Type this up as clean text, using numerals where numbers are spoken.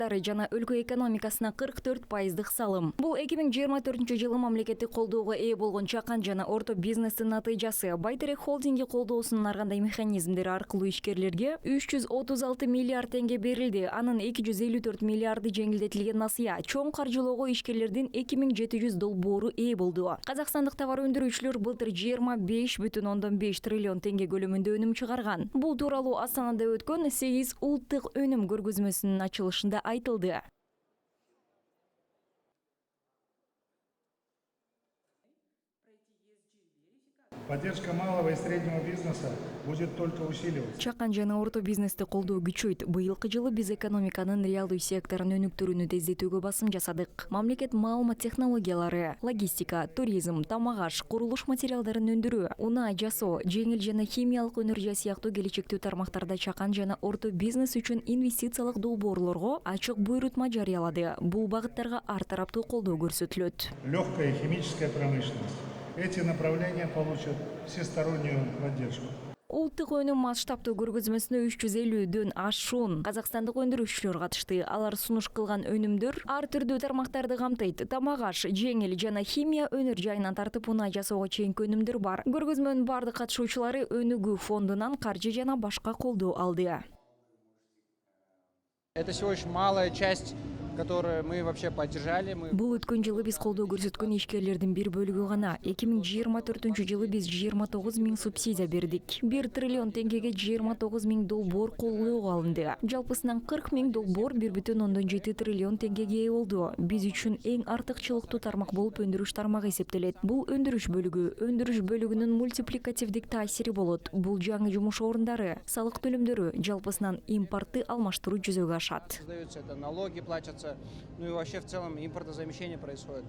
тармактары жана өлкө экономикасына 44% салым. Бул 2024 мамлекеттик колдоого ээ болгон чакан жана орто бизнестин натыйжасы. Байтерек холдинги колдоосунун ар кандай механизмдери аркылуу ишкерлерге 336 миллиард теңге берилди. Анын 254 миллиарды жеңилдетилген насыя. Чоң каржылоого ишкерлердин 2700 долбоору ээ болду. Казакстандык товар өндүрүүчүлөр былтыр 25,5 триллион теңге көлөмүндө өнүм чыгарган. Бул тууралуу Астанада өткөн 8 улуттук өнүм көргөзмөсүнүн ачылышында айтылды. Поддержка малого и среднего бизнеса будет только усиливаться. Чакан жана орто бизнести колдоо күчөйт. Быйылкы жылы биз экономиканын реалдуу секторун өнүктүрүүнү тездетүүгө басым жасадык. Мамлекет маалымат технологиялары, логистика, туризм, тамак аш, курулуш материалдарын өндүрүү, унаа жасоо, жеңил жана химиялык өнөржай сыяктуу келечектүү тармактарда чакан жана орто бизнес үчүн инвестициялык долбоорлорго ачык буйрутма жарыялады. Бул багыттарга ар тараптуу колдоо көрсөтүлөт. Легкая и химическая промышленность. Эти направления получат всестороннюю поддержку. Улуттук өнүм масштабтуу көргөзмөсүнө 350дөн ашуун казакстандык өндүрүүчүлөр катышты. Алар сунуш кылган өнүмдөр ар түрдүү тармактарды камтыйт. Тамак аш, жеңил жана химия өнөр жайынан тартып унаа жасоого чейинки өнүмдөр бар. Көргөзмөнүн бардык катышуучулары өнүгүү фондунан каржы жана башка колдоо алды. Это всего лишь малая часть, которую мы вообще поддержали. Бул өткөн жылы биз колдоо көрсөткөн ишкерлердин бир бөлүгү гана. 2024 жылы биз 29 000 субсидия бердик. 1 триллион теңгеге 29 000 долбоор колдоого алынды. Жалпысынан 40 000 долбоор 1,7 триллион теңгеге ээ болду. Биз үчүн эң артыкчылыктуу тармак болуп өндүрүш тармагы эсептелет. Бул өндүрүш бөлүгүнүн мультипликативдик таасири болот. Бул жаңы жумуш орундары, салык төлөмдөрү, жалпысынан импортты алмаштыруу жүзөгө ашат. Создаются это налоги, платятся, ну и вообще в целом импортозамещение происходит.